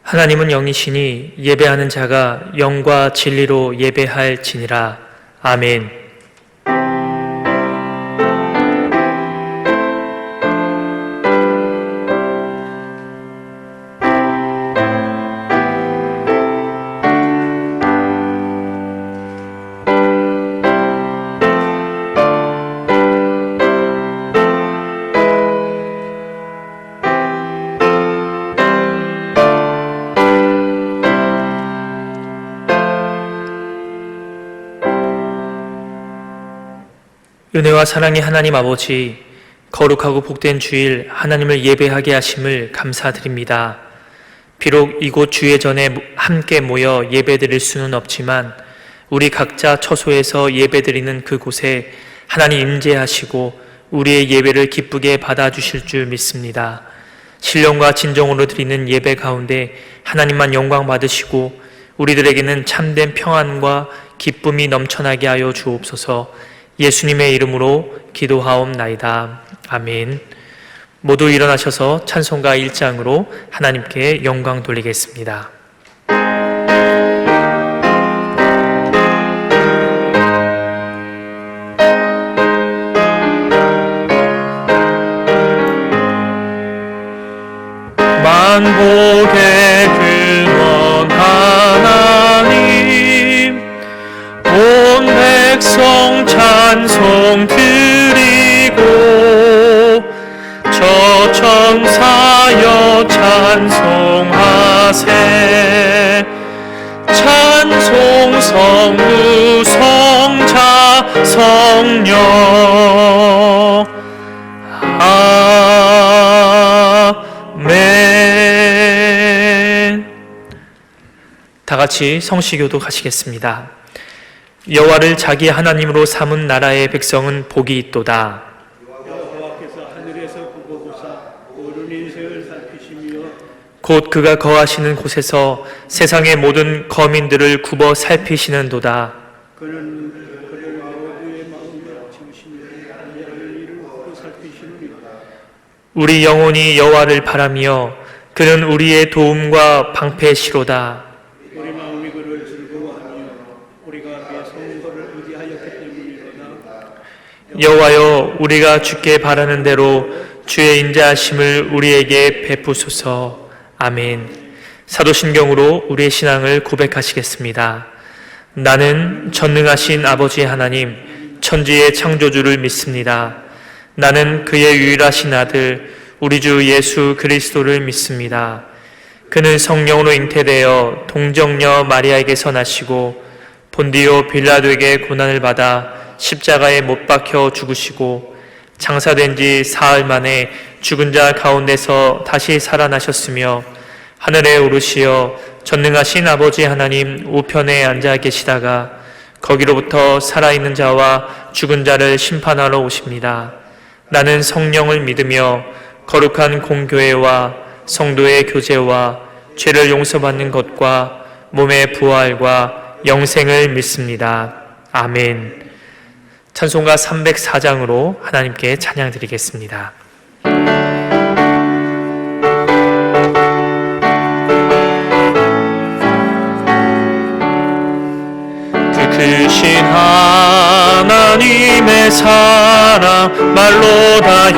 하나님은 영이시니 예배하는 자가 영과 진리로 예배할지니라. 아멘. 은혜와 사랑의 하나님 아버지, 거룩하고 복된 주일 하나님을 예배하게 하심을 감사드립니다. 비록 이곳 주의 전에 함께 모여 예배드릴 수는 없지만 우리 각자 처소에서 예배드리는 그곳에 하나님 임재하시고 우리의 예배를 기쁘게 받아주실 줄 믿습니다. 신령과 진정으로 드리는 예배 가운데 하나님만 영광 받으시고 우리들에게는 참된 평안과 기쁨이 넘쳐나게 하여 주옵소서. 예수님의 이름으로 기도하옵나이다. 아멘. 모두 일어나셔서 찬송가 1장으로 하나님께 영광 돌리겠습니다. 만복의 근원 하나님, 온 백성 찬송 드리고 저 천사여 찬송하세. 찬송 성부 성자 성령. 아멘. 다 같이 성시교도 가시겠습니다. 여호와를 자기 하나님으로 삼은 나라의 백성은 복이 있도다. 여호와께서 하늘에서 굽어보사 모든 인생을 살피시며 곧 그가 거하시는 곳에서 세상의 모든 거민들을 굽어 살피시는도다. 그는 모두의 마음을 지으시며 양을 이를 굽어 살피시느니라. 우리 영혼이 여호와를 바라며 그는 우리의 도움과 방패시로다. 우리 마음이 그를 즐거워하며 우리가 그의 성거를 의지하였기 때문이로다. 여호와여, 우리가 주께 바라는 대로 주의 인자하심을 우리에게 베푸소서. 아멘. 사도신경으로 우리의 신앙을 고백하시겠습니다. 나는 전능하신 아버지 하나님, 천지의 창조주를 믿습니다. 나는 그의 유일하신 아들, 우리 주 예수 그리스도를 믿습니다. 그는 성령으로 잉태되어 동정녀 마리아에게서 나시고 본디오 빌라도에게 고난을 받아 십자가에 못 박혀 죽으시고 장사된 지 사흘 만에 죽은 자 가운데서 다시 살아나셨으며 하늘에 오르시어 전능하신 아버지 하나님 우편에 앉아 계시다가 거기로부터 살아있는 자와 죽은 자를 심판하러 오십니다. 나는 성령을 믿으며 거룩한 공교회와 성도의 교제와 죄를 용서받는 것과 몸의 부활과 영생을 믿습니다. 아멘. 찬송가 304장으로 하나님께 찬양 드리겠습니다. 그 크신 하나님의 사랑 말로 다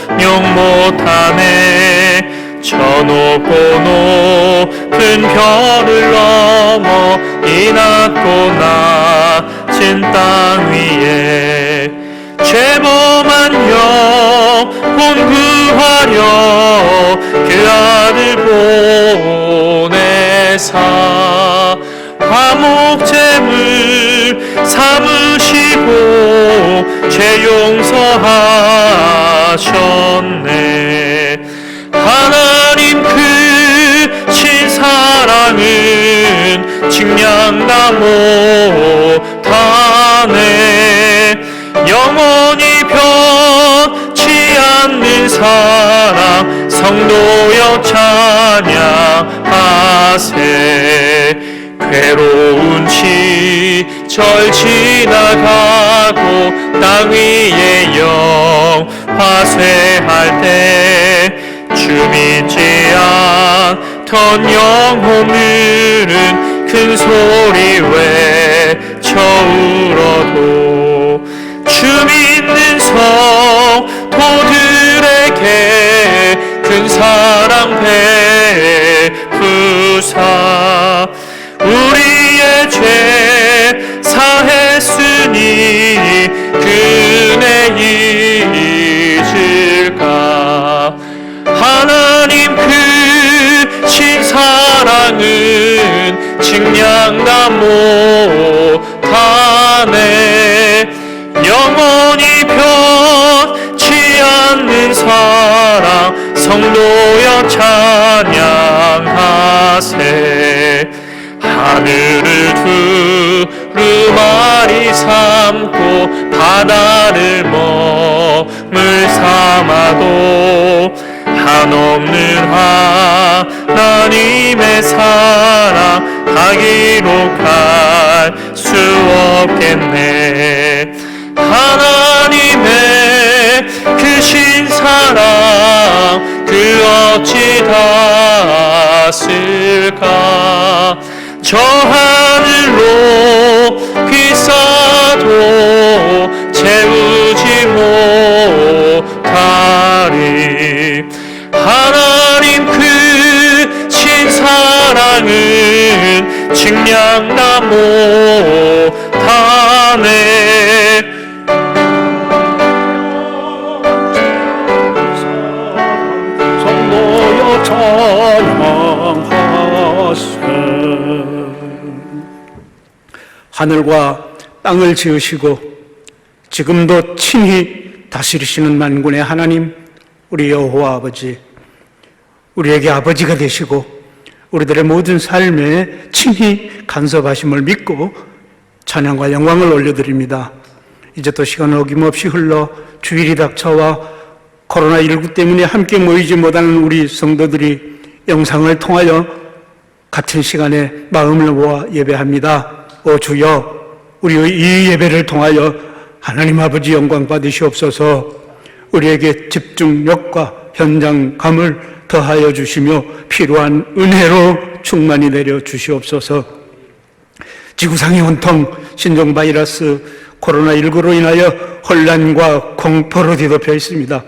형용 못하네. 저 높고 높은 별을 넘어 이 낮고 낮은 땅 위에 죄범한 영혼 구하려 그 아들 보내사 화목제물 삼으시고 죄 용서하셨네. 하나님 크신 사랑은 측량 못하네. 영원히 변치 않는 사랑 성도여 찬양하세. 괴로운 시절 지나가고 땅 위에 영화쇠할 때 주 믿지 던 영혼들은 큰 소리 외쳐 울어도 주 믿는 성도들에게 큰 사랑 베푸사 우리의 죄 사했으니 그네 잊을까. 하나님 크신 사랑은 측량다 못하네. 영원히 변치 않는 사랑 성도여 찬양하세. 하늘을 두루마리 삼고 바다를 머물 삼아도 한없는 하나님의 사랑 다 기록할 수 없겠네. 하나님의 크신 사랑 그 어찌 닿았을까. 저 하늘 높이 쌓아도 채우지 못하리. 하나님 크신 사랑은 측량다 못하네. 성도여 찬양하세. 하늘과 땅을 지으시고 지금도 친히 다스리시는 만군의 하나님, 우리 여호와 아버지, 우리에게 아버지가 되시고 우리들의 모든 삶에 친히 간섭하심을 믿고 찬양과 영광을 올려드립니다. 이제 또 시간은 어김없이 흘러 주일이 닥쳐와 코로나19 때문에 함께 모이지 못하는 우리 성도들이 영상을 통하여 같은 시간에 마음을 모아 예배합니다. 오 주여, 우리의 이 예배를 통하여 하나님 아버지 영광 받으시옵소서. 우리에게 집중력과 현장감을 더하여 주시며 필요한 은혜로 충만히 내려 주시옵소서. 지구상이 온통 신종바이러스 코로나19로 인하여 혼란과 공포로 뒤덮여 있습니다.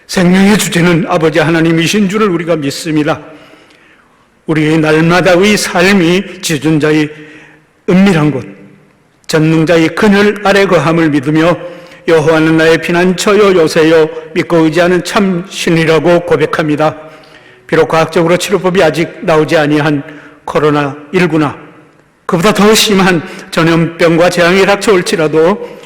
생명의 주제는 아버지 하나님이신 줄을 우리가 믿습니다. 우리의 날마다의 삶이 지존자의 은밀한 곳, 전능자의 그늘 아래 거함을 믿으며 여호와는 나의 피난처요 요새요 믿고 의지하는 참 신이라고 고백합니다. 비록 과학적으로 치료법이 아직 나오지 아니한 코로나19나 그보다 더 심한 전염병과 재앙이 닥쳐올지라도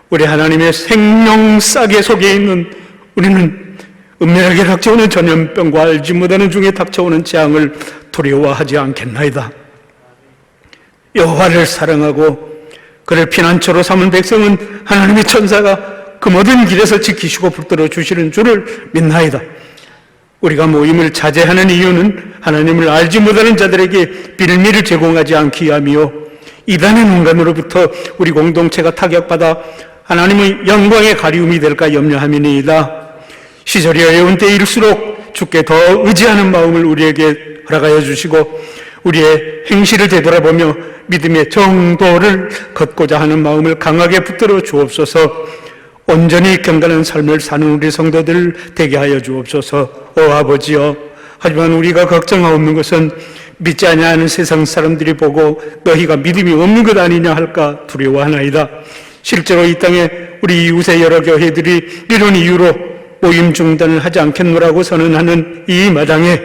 우리 하나님의 생명싸개 속에 있는 우리는 은밀하게 닥쳐오는 전염병과 알지 못하는 중에 닥쳐오는 재앙을 두려워하지 않겠나이다. 여호와를 사랑하고 그를 피난처로 삼은 백성은 하나님의 천사가 그 모든 길에서 지키시고 붙들어 주시는 줄을 믿나이다. 우리가 모임을 자제하는 이유는 하나님을 알지 못하는 자들에게 빌미를 제공하지 않기 위함이요 이단의 농간으로부터 우리 공동체가 타격받아 하나님의 영광의 가리움이 될까 염려함이니이다. 시절이 어려운 때일수록 주께 더 의지하는 마음을 우리에게 허락하여 주시고 우리의 행실을 되돌아보며 믿음의 정도를 걷고자 하는 마음을 강하게 붙들어 주옵소서. 온전히 경건한 삶을 사는 우리 성도들 되게 하여 주옵소서. 오 아버지여, 하지만 우리가 걱정하옵는 것은 믿지 아니하는 세상 사람들이 보고 너희가 믿음이 없는 것 아니냐 할까 두려워하나이다. 실제로 이 땅에 우리 이웃의 여러 교회들이 이런 이유로 모임 중단을 하지 않겠노라고 선언하는 이 마당에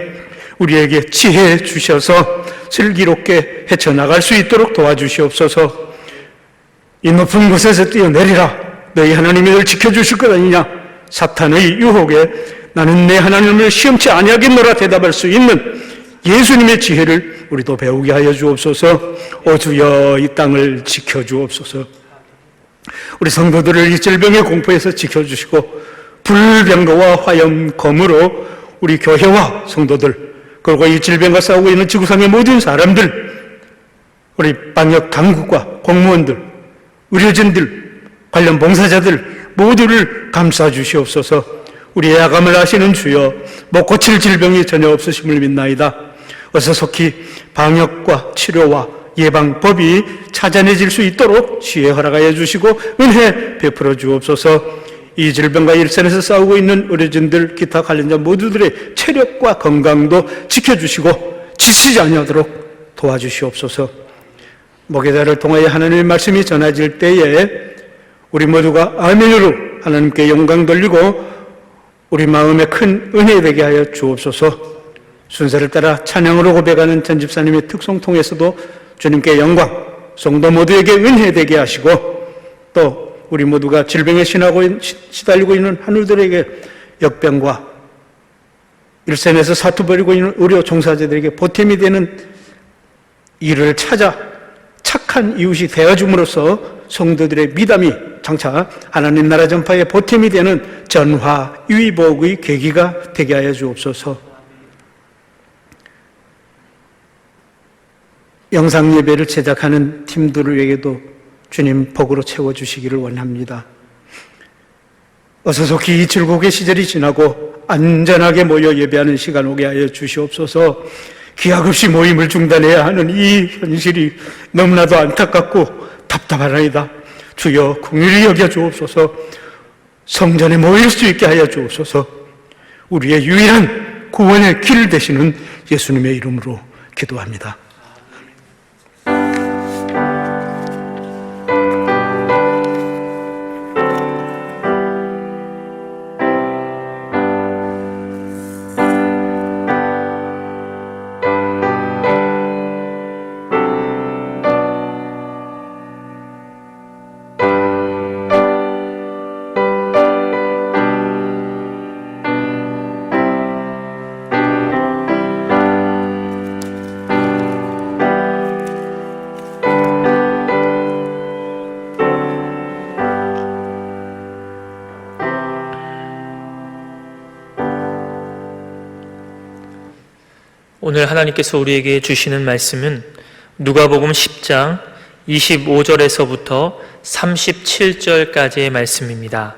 우리에게 지혜 주셔서 슬기롭게 헤쳐나갈 수 있도록 도와주시옵소서. 이 높은 곳에서 뛰어내리라. 너희 하나님이 널 지켜주실 것 아니냐. 사탄의 유혹에 나는 내 하나님을 시험치 아니하겠노라 대답할 수 있는 예수님의 지혜를 우리도 배우게 하여 주옵소서. 오 주여, 이 땅을 지켜주옵소서. 우리 성도들을 이 질병의 공포에서 지켜주시고 불병거와 화염, 검으로 우리 교회와 성도들 그리고 이 질병과 싸우고 있는 지구상의 모든 사람들, 우리 방역 당국과 공무원들, 의료진들, 관련 봉사자들 모두를 감싸 주시옵소서. 우리의 야감을 아시는 주여, 못 고칠 질병이 전혀 없으심을 믿나이다. 어서 속히 방역과 치료와 예방법이 찾아내질 수 있도록 시에 허락하여 주시고 은혜 베풀어 주옵소서. 이 질병과 일선에서 싸우고 있는 의료진들, 기타 관련자 모두들의 체력과 건강도 지켜주시고 지치지 아니하도록 도와주시옵소서. 목회자를 통하여 하나님의 말씀이 전해질 때에 우리 모두가 아멘으로 하나님께 영광 돌리고 우리 마음에 큰 은혜 되게 하여 주옵소서. 순서를 따라 찬양으로 고백하는 전 집사님의 특송 통해서도 주님께 영광, 성도 모두에게 은혜 되게 하시고 또 우리 모두가 질병에 시달리고 있는 하늘들에게 역병과 일선에서 사투벌이고 있는 의료 종사자들에게 보탬이 되는 일을 찾아 착한 이웃이 되어줌으로써 성도들의 미담이 장차 하나님 나라 전파의 보탬이 되는 전화 유의복의 계기가 되게 하여 주옵소서. 영상 예배를 제작하는 팀들에게도 주님 복으로 채워주시기를 원합니다. 어서 속히 이 즐거움의 시절이 지나고 안전하게 모여 예배하는 시간 오게 하여 주시옵소서. 기약 없이 모임을 중단해야 하는 이 현실이 너무나도 안타깝고 답답하나이다. 주여 긍휼히 여겨 주옵소서. 성전에 모일 수 있게 하여 주옵소서. 우리의 유일한 구원의 길 되시는 예수님의 이름으로 기도합니다. 오늘 하나님께서 우리에게 주시는 말씀은 누가복음 10장 25절에서부터 37절까지의 말씀입니다.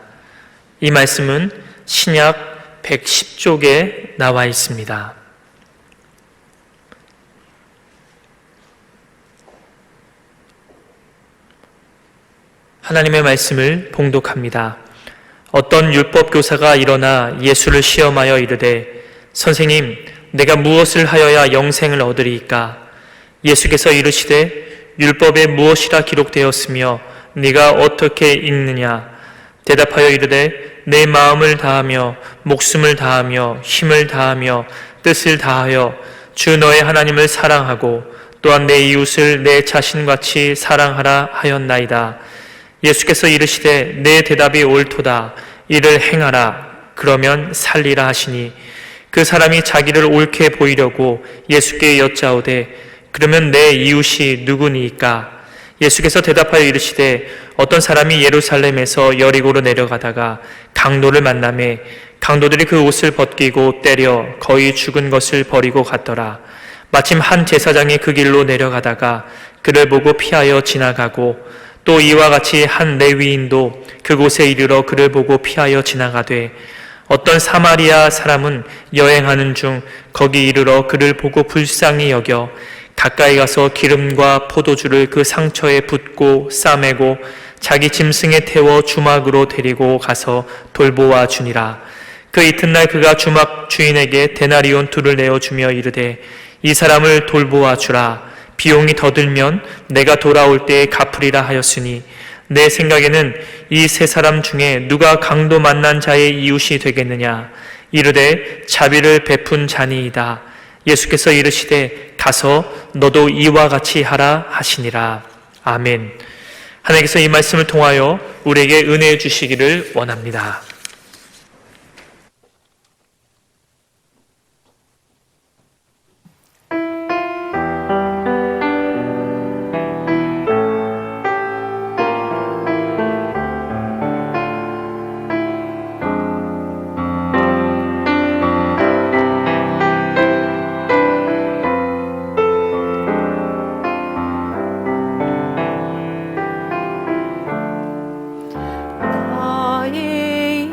이 말씀은 신약 110쪽에 나와 있습니다. 하나님의 말씀을 봉독합니다. 어떤 율법교사가 일어나 예수를 시험하여 이르되 선생님, 내가 무엇을 하여야 영생을 얻으리이까? 예수께서 이르시되 율법에 무엇이라 기록되었으며 네가 어떻게 읽느냐? 대답하여 이르되 내 마음을 다하며 목숨을 다하며 힘을 다하며 뜻을 다하여 주 너의 하나님을 사랑하고 또한 내 이웃을 내 자신같이 사랑하라 하였나이다. 예수께서 이르시되 내 대답이 옳도다. 이를 행하라. 그러면 살리라 하시니 그 사람이 자기를 옳게 보이려고 예수께 여짜오되 그러면 내 이웃이 누구니이까? 예수께서 대답하여 이르시되 어떤 사람이 예루살렘에서 여리고로 내려가다가 강도를 만나매 강도들이 그 옷을 벗기고 때려 거의 죽은 것을 버리고 갔더라. 마침 한 제사장이 그 길로 내려가다가 그를 보고 피하여 지나가고 또 이와 같이 한 레위인도 그곳에 이르러 그를 보고 피하여 지나가되 어떤 사마리아 사람은 여행하는 중 거기 이르러 그를 보고 불쌍히 여겨 가까이 가서 기름과 포도주를 그 상처에 붓고 싸매고 자기 짐승에 태워 주막으로 데리고 가서 돌보아 주니라. 그 이튿날 그가 주막 주인에게 데나리온 2를 내어주며 이르되 이 사람을 돌보아 주라. 비용이 더 들면 내가 돌아올 때에 갚으리라 하였으니 내 생각에는 이 세 사람 중에 누가 강도 만난 자의 이웃이 되겠느냐? 이르되 자비를 베푼 자니이다. 예수께서 이르시되 가서 너도 이와 같이 하라 하시니라. 아멘. 하나님께서 이 말씀을 통하여 우리에게 은혜 주시기를 원합니다. 나의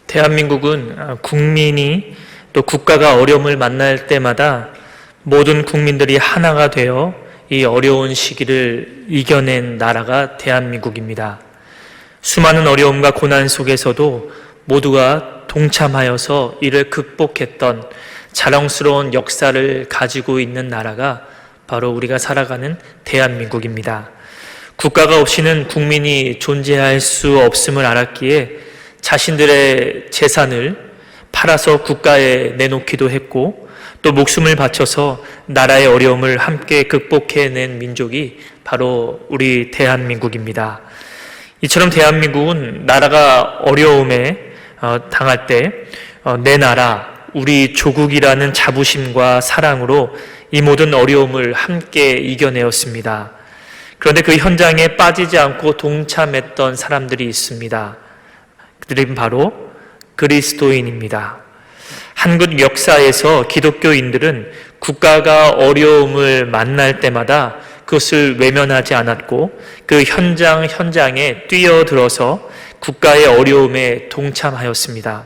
대한민국은 국민이 또 국가가 어려움을 만날 때마다 모든 국민들이 하나가 되어 이 어려운 시기를 이겨낸 나라가 대한민국입니다. 수많은 어려움과 고난 속에서도 모두가 동참하여서 이를 극복했던 자랑스러운 역사를 가지고 있는 나라가 바로 우리가 살아가는 대한민국입니다. 국가가 없이는 국민이 존재할 수 없음을 알았기에 자신들의 재산을 팔아서 국가에 내놓기도 했고 또 목숨을 바쳐서 나라의 어려움을 함께 극복해낸 민족이 바로 우리 대한민국입니다. 이처럼 대한민국은 나라가 어려움에 당할 때 내 나라, 우리 조국이라는 자부심과 사랑으로 이 모든 어려움을 함께 이겨내었습니다. 그런데 그 현장에 빠지지 않고 동참했던 사람들이 있습니다. 그들은 바로 그리스도인입니다. 한국 역사에서 기독교인들은 국가가 어려움을 만날 때마다 그것을 외면하지 않았고 그 현장에 뛰어들어서 국가의 어려움에 동참하였습니다.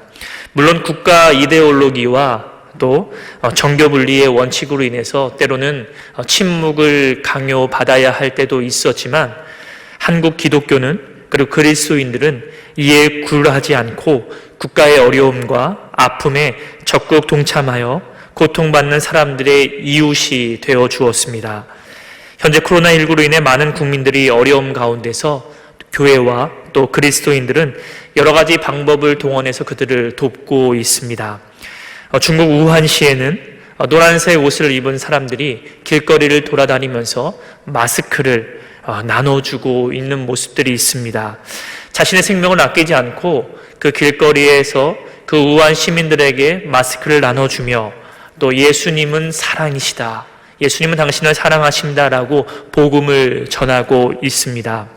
물론 국가 이데올로기와 또 정교분리의 원칙으로 인해서 때로는 침묵을 강요받아야 할 때도 있었지만 한국 기독교는 그리고 그리스도인들은 이에 굴하지 않고 국가의 어려움과 아픔에 적극 동참하여 고통받는 사람들의 이웃이 되어 주었습니다. 현재 코로나19로 인해 많은 국민들이 어려움 가운데서 교회와 또 그리스도인들은 여러 가지 방법을 동원해서 그들을 돕고 있습니다. 중국 우한시에는 노란색 옷을 입은 사람들이 길거리를 돌아다니면서 마스크를 나눠주고 있는 모습들이 있습니다. 자신의 생명을 아끼지 않고 그 길거리에서 그 우한 시민들에게 마스크를 나눠주며 또 예수님은 사랑이시다, 예수님은 당신을 사랑하신다라고 복음을 전하고 있습니다.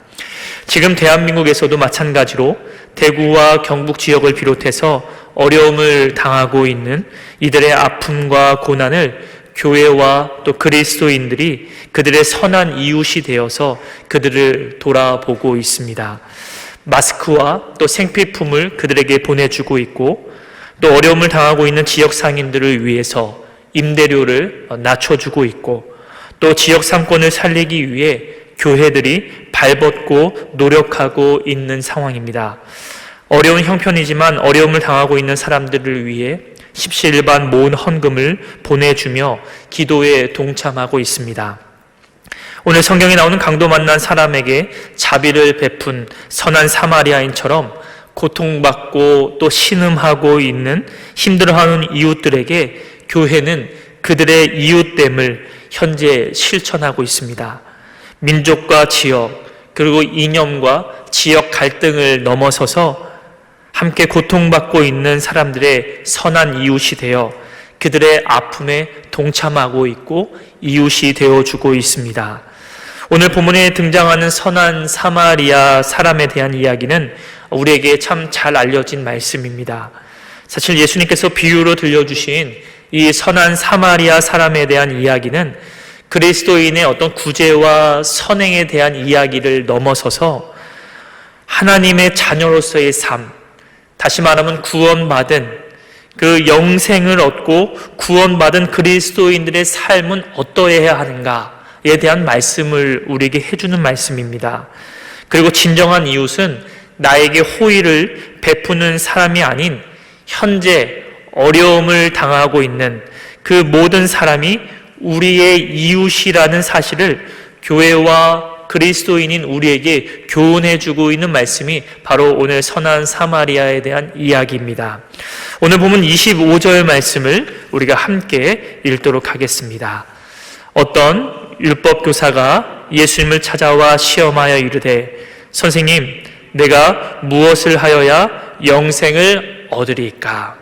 지금 대한민국에서도 마찬가지로 대구와 경북 지역을 비롯해서 어려움을 당하고 있는 이들의 아픔과 고난을 교회와 또 그리스도인들이 그들의 선한 이웃이 되어서 그들을 돌아보고 있습니다. 마스크와 또 생필품을 그들에게 보내주고 있고 또 어려움을 당하고 있는 지역 상인들을 위해서 임대료를 낮춰주고 있고 또 지역 상권을 살리기 위해 교회들이 발벗고 노력하고 있는 상황입니다. 어려운 형편이지만 어려움을 당하고 있는 사람들을 위해 십시일반 모은 헌금을 보내주며 기도에 동참하고 있습니다. 오늘 성경에 나오는 강도 만난 사람에게 자비를 베푼 선한 사마리아인처럼 고통받고 또 신음하고 있는 힘들어하는 이웃들에게 교회는 그들의 이웃됨을 현재 실천하고 있습니다. 민족과 지역 그리고 이념과 지역 갈등을 넘어서서 함께 고통받고 있는 사람들의 선한 이웃이 되어 그들의 아픔에 동참하고 있고 이웃이 되어주고 있습니다. 오늘 본문에 등장하는 선한 사마리아 사람에 대한 이야기는 우리에게 참 잘 알려진 말씀입니다. 사실 예수님께서 비유로 들려주신 이 선한 사마리아 사람에 대한 이야기는 그리스도인의 어떤 구제와 선행에 대한 이야기를 넘어서서 하나님의 자녀로서의 삶, 다시 말하면 구원받은 그 영생을 얻고 구원받은 그리스도인들의 삶은 어떠해야 하는가에 대한 말씀을 우리에게 해주는 말씀입니다. 그리고 진정한 이웃은 나에게 호의를 베푸는 사람이 아닌 현재 어려움을 당하고 있는 그 모든 사람이 우리의 이웃이라는 사실을 교회와 그리스도인인 우리에게 교훈해주고 있는 말씀이 바로 오늘 선한 사마리아에 대한 이야기입니다. 오늘 보면 25절 말씀을 우리가 함께 읽도록 하겠습니다. 어떤 율법교사가 예수님을 찾아와 시험하여 이르되 선생님, 내가 무엇을 하여야 영생을 얻으리까?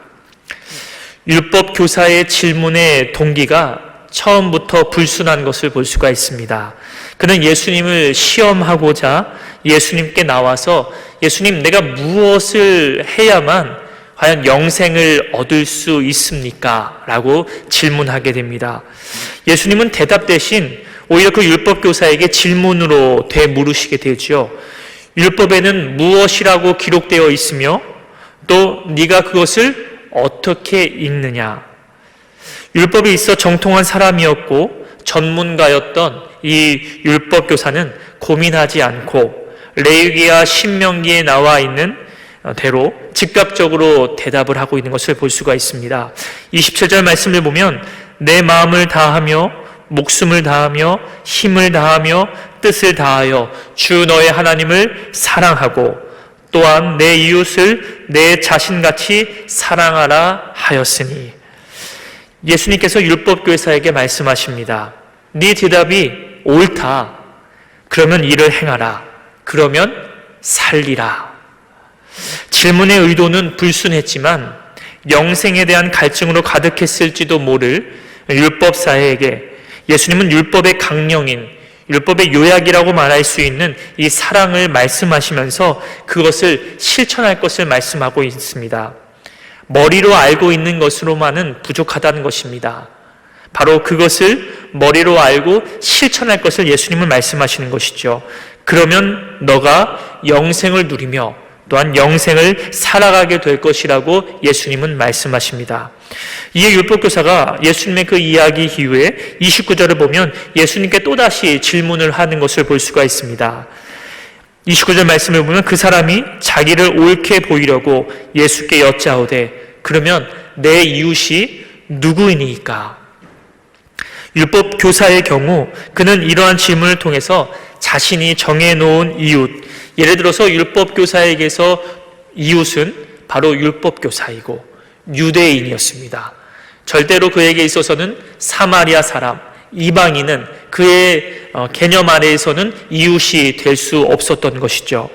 율법교사의 질문의 동기가 처음부터 불순한 것을 볼 수가 있습니다. 그는 예수님을 시험하고자 예수님께 나와서 예수님, 내가 무엇을 해야만 과연 영생을 얻을 수 있습니까? 라고 질문하게 됩니다. 예수님은 대답 대신 오히려 그 율법교사에게 질문으로 되물으시게 되죠. 율법에는 무엇이라고 기록되어 있으며 또 네가 그것을 어떻게 읽느냐? 율법에 있어 정통한 사람이었고 전문가였던 이 율법교사는 고민하지 않고 레위기와 신명기에 나와 있는 대로 즉각적으로 대답을 하고 있는 것을 볼 수가 있습니다. 27절 말씀을 보면 내 마음을 다하며 목숨을 다하며 힘을 다하며 뜻을 다하여 주 너의 하나님을 사랑하고 또한 내 이웃을 내 자신같이 사랑하라 하였으니, 예수님께서 율법교사에게 말씀하십니다. 네 대답이 옳다. 그러면 이를 행하라. 그러면 살리라. 질문의 의도는 불순했지만 영생에 대한 갈증으로 가득했을지도 모를 율법사에게 예수님은 율법의 강령인, 율법의 요약이라고 말할 수 있는 이 사랑을 말씀하시면서 그것을 실천할 것을 말씀하고 있습니다. 머리로 알고 있는 것으로만은 부족하다는 것입니다. 바로 그것을 머리로 알고 실천할 것을 예수님은 말씀하시는 것이죠. 그러면 너가 영생을 누리며 또한 영생을 살아가게 될 것이라고 예수님은 말씀하십니다. 이에 율법교사가 예수님의 그 이야기 이후에 29절을 보면 예수님께 또다시 질문을 하는 것을 볼 수가 있습니다. 29절 말씀을 보면 그 사람이 자기를 옳게 보이려고 예수께 여짜오되 그러면 내 이웃이 누구이니까? 율법교사의 경우 그는 이러한 질문을 통해서 자신이 정해놓은 이웃, 예를 들어서 율법교사에게서 이웃은 바로 율법교사이고 유대인이었습니다. 절대로 그에게 있어서는 사마리아 사람, 이방인은 그의 개념 아래에서는 이웃이 될 수 없었던 것이죠.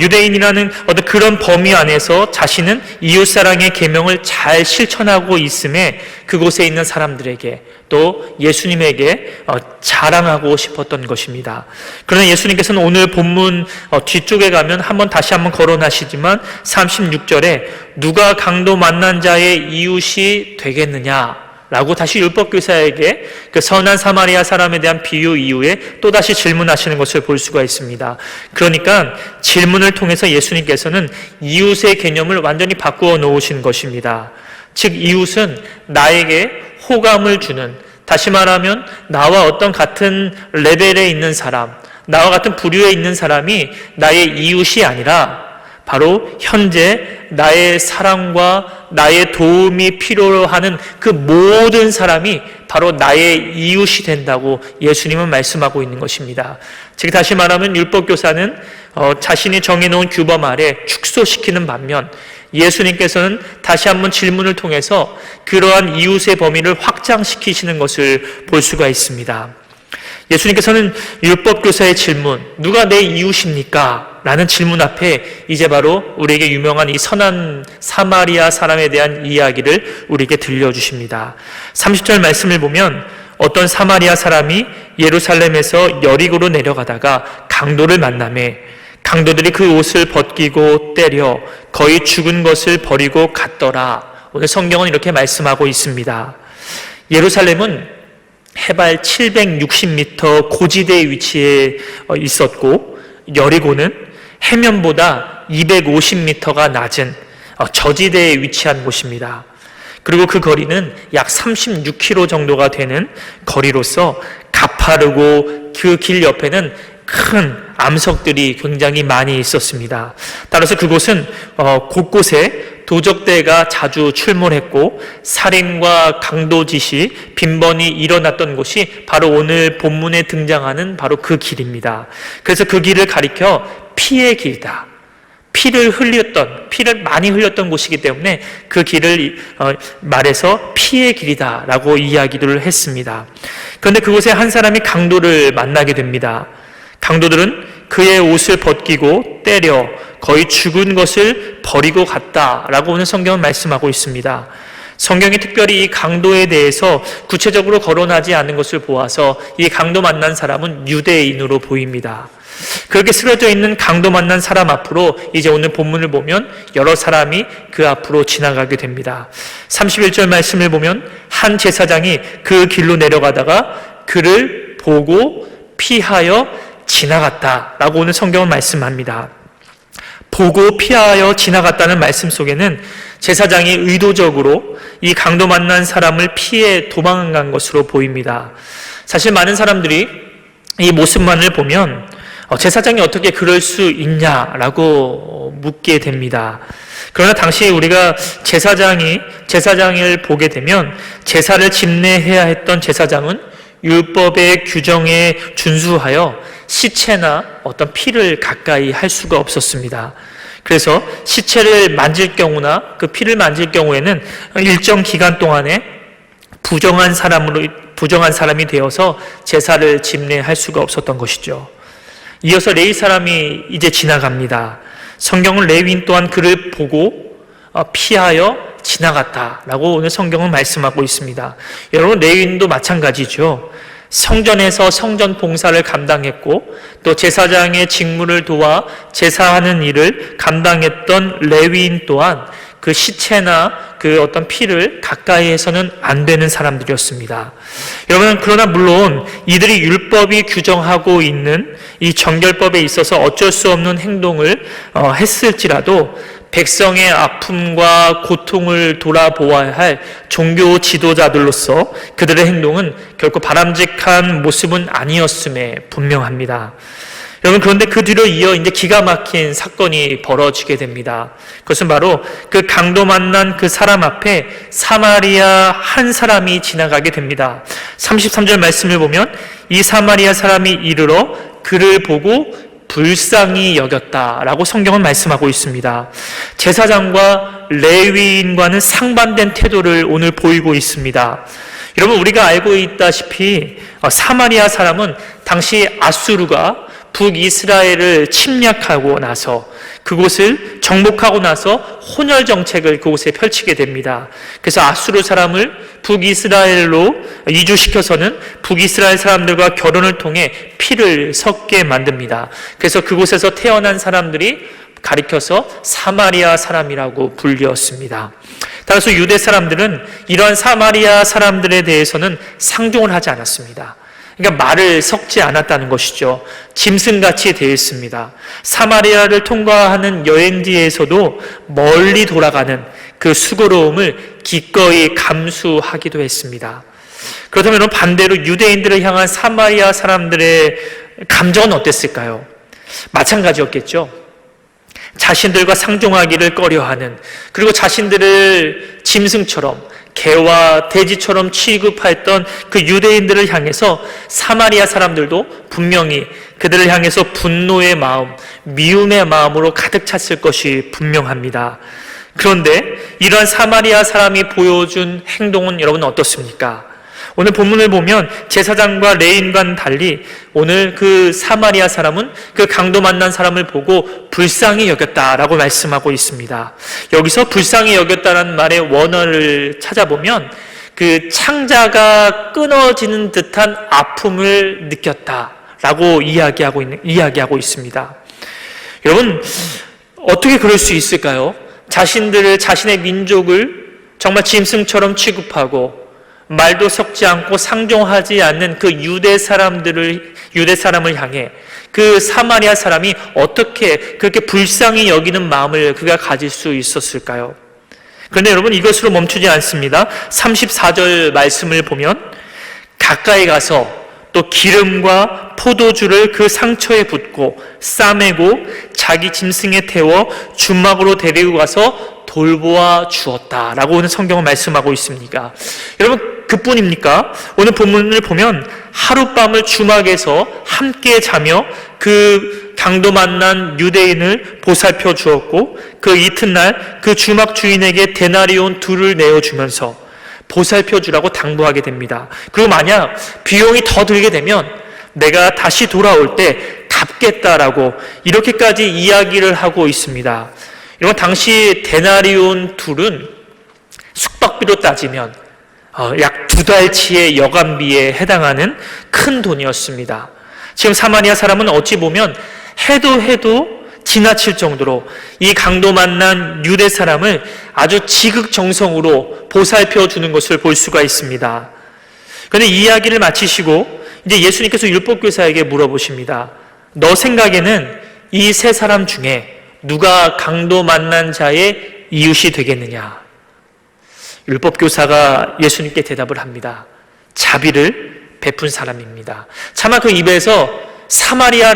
유대인이라는 어떤 그런 범위 안에서 자신은 이웃사랑의 계명을 잘 실천하고 있음에 그곳에 있는 사람들에게 또 예수님에게 자랑하고 싶었던 것입니다. 그러나 예수님께서는 오늘 본문 뒤쪽에 가면 다시 한번 거론하시지만 36절에 누가 강도 만난 자의 이웃이 되겠느냐 라고 다시 율법교사에게 그 선한 사마리아 사람에 대한 비유 이후에 또다시 질문하시는 것을 볼 수가 있습니다. 그러니까 질문을 통해서 예수님께서는 이웃의 개념을 완전히 바꾸어 놓으신 것입니다. 즉 이웃은 나에게 호감을 주는, 다시 말하면 나와 어떤 같은 레벨에 있는 사람, 나와 같은 부류에 있는 사람이 나의 이웃이 아니라 바로 현재 나의 사랑과 나의 도움이 필요로 하는 그 모든 사람이 바로 나의 이웃이 된다고 예수님은 말씀하고 있는 것입니다. 즉 다시 말하면 율법교사는 자신이 정해놓은 규범 아래 축소시키는 반면 예수님께서는 다시 한번 질문을 통해서 그러한 이웃의 범위를 확장시키시는 것을 볼 수가 있습니다. 예수님께서는 율법교사의 질문, 누가 내 이웃입니까? 라는 질문 앞에 이제 바로 우리에게 유명한 이 선한 사마리아 사람에 대한 이야기를 우리에게 들려주십니다. 30절 말씀을 보면 어떤 사마리아 사람이 예루살렘에서 여리고로 내려가다가 강도를 만나매 강도들이 그 옷을 벗기고 때려 거의 죽은 것을 버리고 갔더라. 오늘 성경은 이렇게 말씀하고 있습니다. 예루살렘은 해발 760m 고지대에 위치해 있었고 여리고는 해면보다 250m가 낮은 저지대에 위치한 곳입니다. 그리고 그 거리는 약 36km 정도가 되는 거리로서 가파르고 그 길 옆에는 큰 암석들이 굉장히 많이 있었습니다. 따라서 그곳은 곳곳에 도적대가 자주 출몰했고 살인과 강도짓이 빈번히 일어났던 곳이 바로 오늘 본문에 등장하는 바로 그 길입니다. 그래서 그 길을 가리켜 피의 길이다. 피를 많이 흘렸던 곳이기 때문에 그 길을 말해서 피의 길이다라고 이야기를 했습니다. 그런데 그곳에 한 사람이 강도를 만나게 됩니다. 강도들은 그의 옷을 벗기고 때려 거의 죽은 것을 버리고 갔다라고 오늘 성경은 말씀하고 있습니다. 성경이 특별히 이 강도에 대해서 구체적으로 거론하지 않은 것을 보아서 이 강도 만난 사람은 유대인으로 보입니다. 그렇게 쓰러져 있는 강도 만난 사람 앞으로 이제 오늘 본문을 보면 여러 사람이 그 앞으로 지나가게 됩니다. 31절 말씀을 보면 한 제사장이 그 길로 내려가다가 그를 보고 피하여 지나갔다라고 오늘 성경은 말씀합니다. 보고 피하여 지나갔다는 말씀 속에는 제사장이 의도적으로 이 강도 만난 사람을 피해 도망간 것으로 보입니다. 사실 많은 사람들이 이 모습만을 보면 제사장이 어떻게 그럴 수 있냐라고 묻게 됩니다. 그러나 당시 우리가 제사장을 보게 되면 제사를 집례해야 했던 제사장은 율법의 규정에 준수하여 시체나 어떤 피를 가까이 할 수가 없었습니다. 그래서 시체를 만질 경우나 그 피를 만질 경우에는 일정 기간 동안에 부정한 사람이 되어서 제사를 집례할 수가 없었던 것이죠. 이어서 레위 사람이 이제 지나갑니다. 성경은 레위인 또한 그를 보고 피하여 지나갔다라고 오늘 성경은 말씀하고 있습니다. 여러분, 레위인도 마찬가지죠. 성전에서 성전 봉사를 감당했고 또 제사장의 직무를 도와 제사하는 일을 감당했던 레위인 또한 그 시체나 그 어떤 피를 가까이 해서는 안 되는 사람들이었습니다. 여러분, 그러나 물론 이들이 율법이 규정하고 있는 이 정결법에 있어서 어쩔 수 없는 행동을 했을지라도 백성의 아픔과 고통을 돌아보아야 할 종교 지도자들로서 그들의 행동은 결코 바람직한 모습은 아니었음에 분명합니다. 여러분, 그런데 그 뒤로 이어 이제 기가 막힌 사건이 벌어지게 됩니다. 그것은 바로 그 강도 만난 그 사람 앞에 사마리아 한 사람이 지나가게 됩니다. 33절 말씀을 보면 이 사마리아 사람이 이르러 그를 보고 불쌍히 여겼다라고 성경은 말씀하고 있습니다. 제사장과 레위인과는 상반된 태도를 오늘 보이고 있습니다. 여러분, 우리가 알고 있다시피 사마리아 사람은 당시 아수르가 북이스라엘을 침략하고 나서 그곳을 정복하고 나서 혼혈 정책을 그곳에 펼치게 됩니다. 그래서 아수르 사람을 북이스라엘로 이주시켜서는 북이스라엘 사람들과 결혼을 통해 피를 섞게 만듭니다. 그래서 그곳에서 태어난 사람들이 가리켜서 사마리아 사람이라고 불렸습니다. 따라서 유대 사람들은 이러한 사마리아 사람들에 대해서는 상종을 하지 않았습니다. 그러니까 말을 섞지 않았다는 것이죠. 짐승같이 대했습니다. 사마리아를 통과하는 여행지에서도 멀리 돌아가는 그 수고로움을 기꺼이 감수하기도 했습니다. 그렇다면 반대로 유대인들을 향한 사마리아 사람들의 감정은 어땠을까요? 마찬가지였겠죠. 자신들과 상종하기를 꺼려하는, 그리고 자신들을 짐승처럼 개와 돼지처럼 취급했던 그 유대인들을 향해서 사마리아 사람들도 분명히 그들을 향해서 분노의 마음, 미움의 마음으로 가득 찼을 것이 분명합니다. 그런데 이러한 사마리아 사람이 보여준 행동은 여러분 어떻습니까? 오늘 본문을 보면 제사장과 레위인과는 달리 오늘 그 사마리아 사람은 그 강도 만난 사람을 보고 불쌍히 여겼다라고 말씀하고 있습니다. 여기서 불쌍히 여겼다는 말의 원어를 찾아보면 그 창자가 끊어지는 듯한 아픔을 느꼈다라고 이야기하고 있습니다. 여러분, 어떻게 그럴 수 있을까요? 자신의 민족을 정말 짐승처럼 취급하고 말도 섞지 않고 상종하지 않는 그 유대 사람을 향해 그 사마리아 사람이 어떻게 그렇게 불쌍히 여기는 마음을 그가 가질 수 있었을까요? 그런데 여러분, 이것으로 멈추지 않습니다. 34절 말씀을 보면 가까이 가서 또 기름과 포도주를 그 상처에 붓고 싸매고 자기 짐승에 태워 주막으로 데리고 가서 돌보아 주었다라고 오늘 성경은 말씀하고 있습니다. 여러분, 그뿐입니까? 오늘 본문을 보면 하룻밤을 주막에서 함께 자며 그 강도 만난 유대인을 보살펴 주었고 그 이튿날 그 주막 주인에게 데나리온 2를 내어주면서 보살펴 주라고 당부하게 됩니다. 그리고 만약 비용이 더 들게 되면 내가 다시 돌아올 때 갚겠다라고 이렇게까지 이야기를 하고 있습니다. 여러분, 당시 데나리온 2는 숙박비로 따지면 약 2달치의 여간비에 해당하는 큰 돈이었습니다. 지금 사마리아 사람은 어찌 보면 해도 지나칠 정도로 이 강도 만난 유대 사람을 아주 지극정성으로 보살펴 주는 것을 볼 수가 있습니다. 그런데 이 이야기를 마치시고 이제 예수님께서 율법교사에게 물어보십니다. 너 생각에는 이 세 사람 중에 누가 강도 만난 자의 이웃이 되겠느냐? 율법교사가 예수님께 대답을 합니다. 자비를 베푼 사람입니다. 차마 그 입에서 사마리아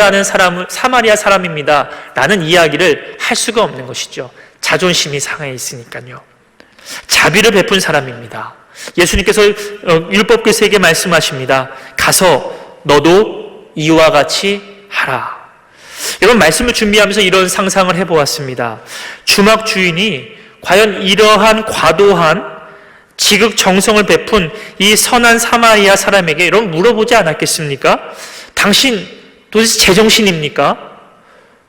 사람입니다 라는 이야기를 할 수가 없는 것이죠. 자존심이 상해 있으니까요. 자비를 베푼 사람입니다. 예수님께서 율법교사에게 말씀하십니다. 가서 너도 이와 같이 하라. 여러분, 말씀을 준비하면서 이런 상상을 해보았습니다. 주막 주인이 과연 이러한 과도한 지극정성을 베푼 이 선한 사마리아 사람에게 이런 물어보지 않았겠습니까? 당신 도대체 제정신입니까?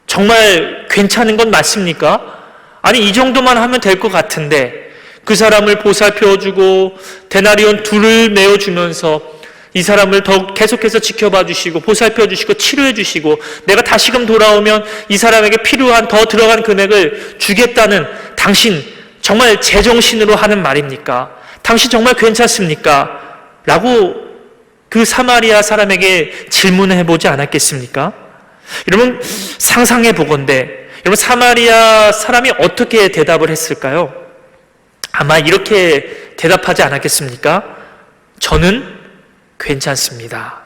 정말 괜찮은 건 맞습니까? 아니, 이 정도만 하면 될 것 같은데 그 사람을 보살펴주고 데나리온 2를 내어주면서 이 사람을 더 계속해서 지켜봐 주시고 보살펴 주시고 치료해 주시고 내가 다시금 돌아오면 이 사람에게 필요한 더 들어간 금액을 주겠다는 당신 정말 제정신으로 하는 말입니까? 당신 정말 괜찮습니까? 라고 그 사마리아 사람에게 질문을 해보지 않았겠습니까? 여러분, 상상해 보건대 여러분, 사마리아 사람이 어떻게 대답을 했을까요? 아마 이렇게 대답하지 않았겠습니까? 저는 괜찮습니다.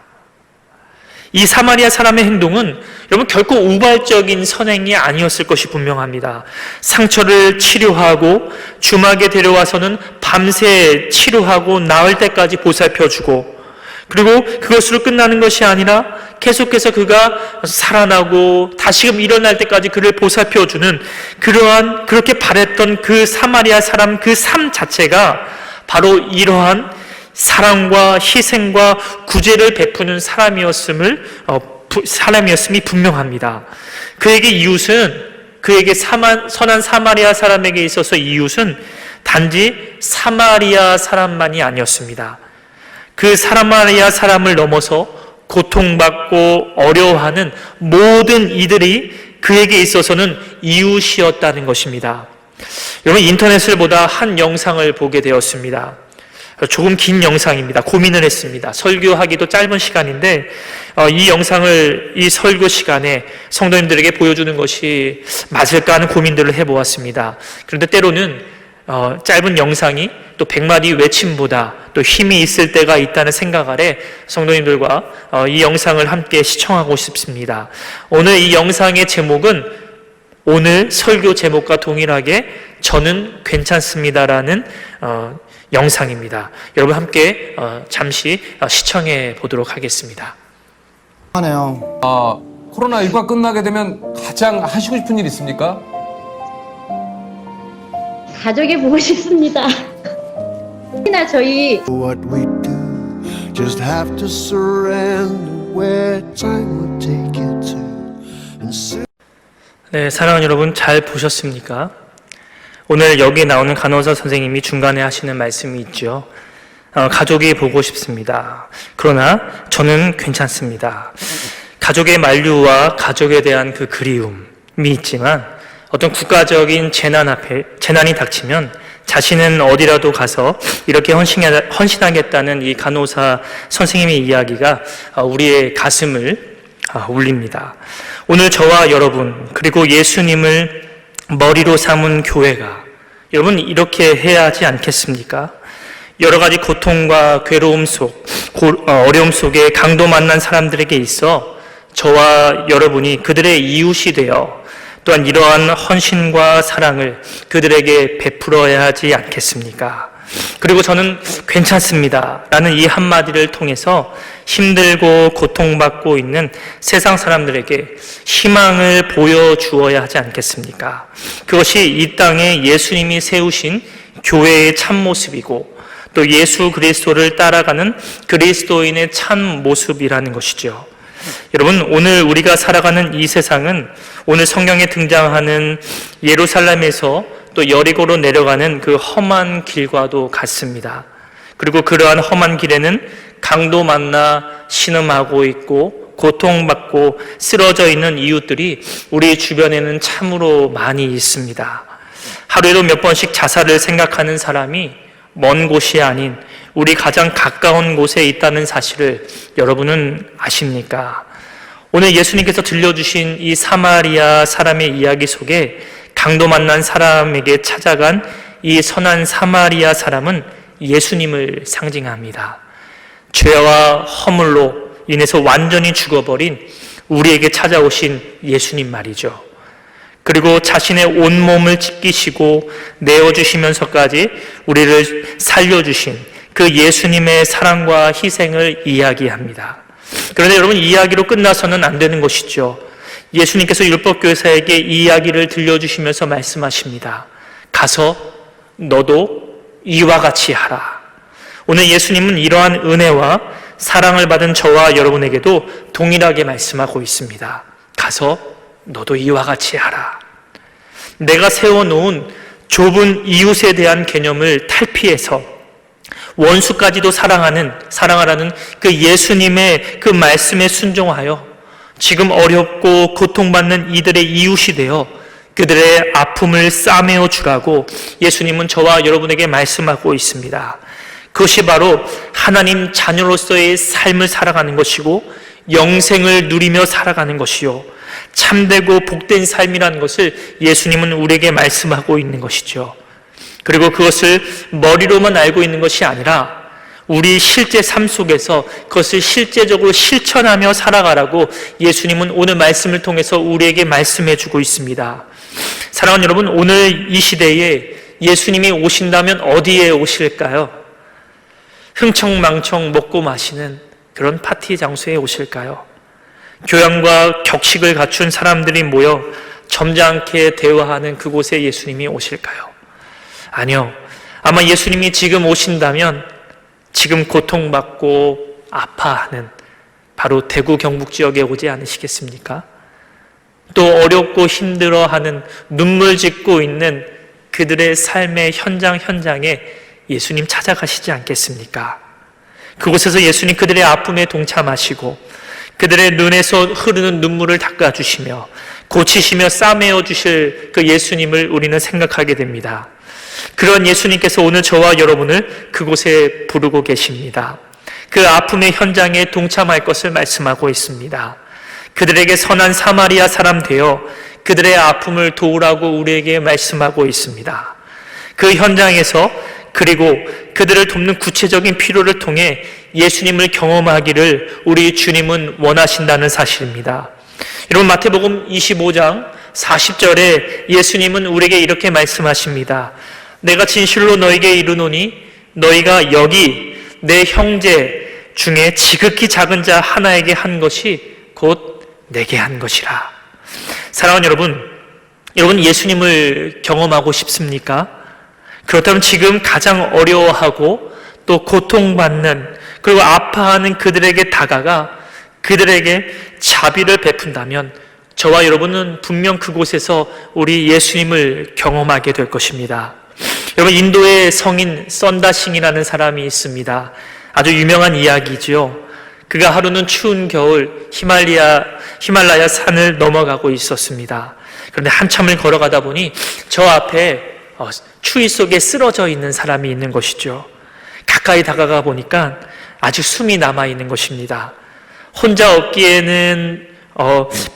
이 사마리아 사람의 행동은 여러분 결코 우발적인 선행이 아니었을 것이 분명합니다. 상처를 치료하고 주막에 데려와서는 밤새 치료하고 나을 때까지 보살펴주고, 그리고 그것으로 끝나는 것이 아니라 계속해서 그가 살아나고 다시금 일어날 때까지 그를 보살펴주는 그렇게 바랬던 그 사마리아 사람 그 삶 자체가 바로 이러한 사랑과 희생과 구제를 베푸는 사람이었음이 분명합니다. 그에게 선한 사마리아 사람에게 있어서 이웃은 단지 사마리아 사람만이 아니었습니다. 그 사마리아 사람을 넘어서 고통받고 어려워하는 모든 이들이 그에게 있어서는 이웃이었다는 것입니다. 여러분, 인터넷을 보다 한 영상을 보게 되었습니다. 조금 긴 영상입니다. 고민을 했습니다. 설교하기도 짧은 시간인데 이 영상을 이 설교 시간에 성도님들에게 보여주는 것이 맞을까 하는 고민들을 해보았습니다. 그런데 때로는 짧은 영상이 또 100마디 외침보다 또 힘이 있을 때가 있다는 생각 아래 성도님들과 이 영상을 함께 시청하고 싶습니다. 오늘 이 영상의 제목은 오늘 설교 제목과 동일하게 저는 괜찮습니다라는 영상입니다. 여러분 함께 잠시 시청해 보도록 하겠습니다. 하네요. 코로나19가 끝나게 되면 가장 하시고 싶은 일 있습니까? 가족이 보고 싶습니다. 특히나 저희 What we do, just have to surrender where time will take you to. And soon 네, 사랑하는 여러분, 잘 보셨습니까? 오늘 여기 나오는 간호사 선생님이 중간에 하시는 말씀이 있죠. 가족이 보고 싶습니다. 그러나 저는 괜찮습니다. 가족의 만류와 가족에 대한 그 그리움이 있지만 어떤 국가적인 재난이 닥치면 자신은 어디라도 가서 이렇게 헌신하겠다는 이 간호사 선생님의 이야기가 우리의 가슴을 울립니다. 오늘 저와 여러분 그리고 예수님을 머리로 삼은 교회가 여러분 이렇게 해야 하지 않겠습니까? 여러 가지 고통과 괴로움 어려움 속에 강도 만난 사람들에게 있어 저와 여러분이 그들의 이웃이 되어 또한 이러한 헌신과 사랑을 그들에게 베풀어야 하지 않겠습니까? 그리고 저는 괜찮습니다 라는 이 한마디를 통해서 힘들고 고통받고 있는 세상 사람들에게 희망을 보여주어야 하지 않겠습니까? 그것이 이 땅에 예수님이 세우신 교회의 참모습이고 또 예수 그리스도를 따라가는 그리스도인의 참모습이라는 것이죠. 여러분, 오늘 우리가 살아가는 이 세상은 오늘 성경에 등장하는 예루살렘에서 또 여리고로 내려가는 그 험한 길과도 같습니다. 그리고 그러한 험한 길에는 강도 만나 신음하고 있고 고통받고 쓰러져 있는 이웃들이 우리 주변에는 참으로 많이 있습니다. 하루에도 몇 번씩 자살을 생각하는 사람이 먼 곳이 아닌 우리 가장 가까운 곳에 있다는 사실을 여러분은 아십니까? 오늘 예수님께서 들려주신 이 사마리아 사람의 이야기 속에 강도 만난 사람에게 찾아간 이 선한 사마리아 사람은 예수님을 상징합니다. 죄와 허물로 인해서 완전히 죽어버린 우리에게 찾아오신 예수님 말이죠. 그리고 자신의 온몸을 찢기시고 내어주시면서까지 우리를 살려주신 그 예수님의 사랑과 희생을 이야기합니다. 그런데 여러분, 이야기로 끝나서는 안 되는 것이죠. 예수님께서 율법교사에게 이 이야기를 들려주시면서 말씀하십니다. 가서 너도 이와 같이 하라. 오늘 예수님은 이러한 은혜와 사랑을 받은 저와 여러분에게도 동일하게 말씀하고 있습니다. 가서 너도 이와 같이 하라. 내가 세워놓은 좁은 이웃에 대한 개념을 탈피해서 원수까지도 사랑하라는 그 예수님의 그 말씀에 순종하여 지금 어렵고 고통받는 이들의 이웃이 되어 그들의 아픔을 싸매어 주라고 예수님은 저와 여러분에게 말씀하고 있습니다. 그것이 바로 하나님 자녀로서의 삶을 살아가는 것이고 영생을 누리며 살아가는 것이요, 참되고 복된 삶이라는 것을 예수님은 우리에게 말씀하고 있는 것이죠. 그리고 그것을 머리로만 알고 있는 것이 아니라 우리 실제 삶 속에서 그것을 실제적으로 실천하며 살아가라고 예수님은 오늘 말씀을 통해서 우리에게 말씀해 주고 있습니다. 사랑하는 여러분, 오늘 이 시대에 예수님이 오신다면 어디에 오실까요? 흥청망청 먹고 마시는 그런 파티 장소에 오실까요? 교양과 격식을 갖춘 사람들이 모여 점잖게 대화하는 그곳에 예수님이 오실까요? 아니요. 아마 예수님이 지금 오신다면 지금 고통받고 아파하는 바로 대구 경북 지역에 오지 않으시겠습니까? 또 어렵고 힘들어하는 눈물 짓고 있는 그들의 삶의 현장에 예수님 찾아가시지 않겠습니까? 그곳에서 예수님 그들의 아픔에 동참하시고 그들의 눈에서 흐르는 눈물을 닦아주시며 고치시며 싸매어 주실 그 예수님을 우리는 생각하게 됩니다. 그런 예수님께서 오늘 저와 여러분을 그곳에 부르고 계십니다. 그 아픔의 현장에 동참할 것을 말씀하고 있습니다. 그들에게 선한 사마리아 사람 되어 그들의 아픔을 도우라고 우리에게 말씀하고 있습니다. 그 현장에서 그리고 그들을 돕는 구체적인 필요를 통해 예수님을 경험하기를 우리 주님은 원하신다는 사실입니다. 여러분, 마태복음 25장 40절에 예수님은 우리에게 이렇게 말씀하십니다. 내가 진실로 너에게 이르노니 너희가 여기 내 형제 중에 지극히 작은 자 하나에게 한 것이 곧 내게 한 것이라. 사랑하는 여러분 예수님을 경험하고 싶습니까? 그렇다면 지금 가장 어려워하고 또 고통받는 그리고 아파하는 그들에게 다가가 그들에게 자비를 베푼다면 저와 여러분은 분명 그곳에서 우리 예수님을 경험하게 될 것입니다. 여러분, 인도의 성인 썬다싱이라는 사람이 있습니다. 아주 유명한 이야기죠. 그가 하루는 추운 겨울 히말라야 산을 넘어가고 있었습니다. 그런데 한참을 걸어가다 보니 저 앞에 추위 속에 쓰러져 있는 사람이 있는 것이죠. 가까이 다가가 보니까 아직 숨이 남아 있는 것입니다. 혼자 얻기에는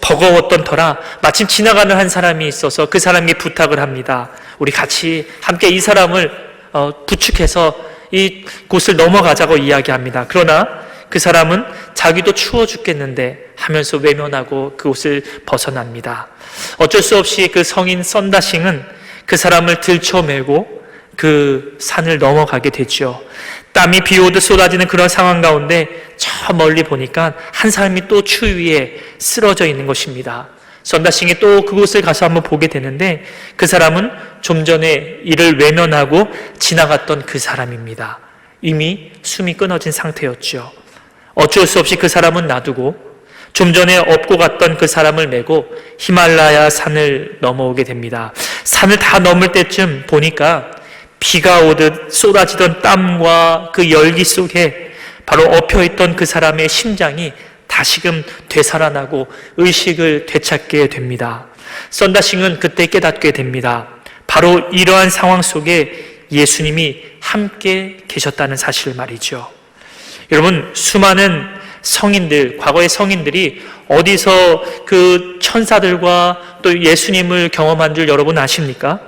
버거웠던 터라 마침 지나가는 한 사람이 있어서 그 사람에게 부탁을 합니다. 우리 같이 함께 이 사람을 부축해서 이 곳을 넘어가자고 이야기합니다. 그러나 그 사람은 자기도 추워 죽겠는데 하면서 외면하고 그곳을 벗어납니다. 어쩔 수 없이 그 성인 썬다싱은 그 사람을 들쳐매고 그 산을 넘어가게 되죠. 땀이 비 오듯 쏟아지는 그런 상황 가운데 저 멀리 보니까 한 사람이 또 추위에 쓰러져 있는 것입니다. 썬다싱이 또 그곳을 가서 한번 보게 되는데 그 사람은 좀 전에 이를 외면하고 지나갔던 그 사람입니다. 이미 숨이 끊어진 상태였죠. 어쩔 수 없이 그 사람은 놔두고 좀 전에 업고 갔던 그 사람을 메고 히말라야 산을 넘어오게 됩니다. 산을 다 넘을 때쯤 보니까 비가 오듯 쏟아지던 땀과 그 열기 속에 바로 엎혀있던 그 사람의 심장이 다시금 되살아나고 의식을 되찾게 됩니다. 썬다싱은 그때 깨닫게 됩니다. 바로 이러한 상황 속에 예수님이 함께 계셨다는 사실을 말이죠. 여러분, 수많은 성인들, 과거의 성인들이 어디서 그 천사들과 또 예수님을 경험한 줄 여러분 아십니까?